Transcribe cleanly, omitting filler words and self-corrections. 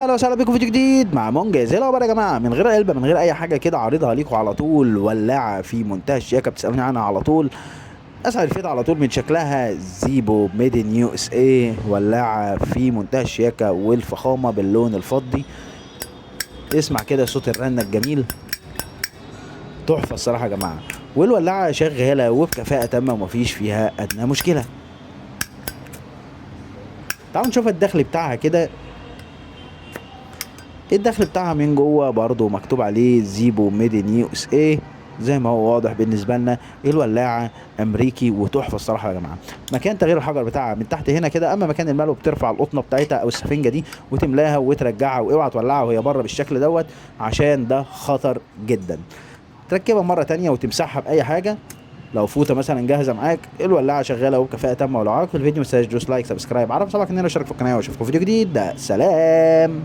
اهلا وسهلا بكم في فيديو جديد مع منجز. ايه الاخبار يا جماعه؟ من غير علبه من غير اي حاجه كده عارضها ليكم على طول، ولاعه في منتهى الشياكه بتسالوني عنها على طول. اسعد الفيديو على طول من شكلها زيبو ميد ان يو اس اي، ولاعه في منتهى الشياكه والفخامه باللون الفضي. اسمع كده صوت الرنه الجميل، تحفه الصراحه يا جماعه. والولاعه شغاله وبكفاءه تامه ومفيش فيها ادنى مشكله. تعالوا نشوف الدخل بتاعها كده. الدخل بتاعها من جوه برضو مكتوب عليه زيبو ميد ان يو اس اي زي ما هو واضح بالنسبه لنا. الولاعه امريكي وتحفه الصراحه يا جماعه. مكان تغيير الحجر بتاعها من تحت هنا كده، اما مكان الملو بترفع القطنه بتاعتها او السفنجه دي وتملاها وترجعها، واوعى تولعها وهي بره بالشكل دوت عشان ده خطر جدا. تركبها مره تانية وتمسحها باي حاجه. لو فوطه مثلا جاهزه معاك، الولاعه شغاله وبكفاءه تامه. ولو عجبك الفيديو ما تنساش تدوس لايك سبسكرايب، عرف صبعك اننا نشارك في القناه واشوفكم في فيديو جديد. ده سلام.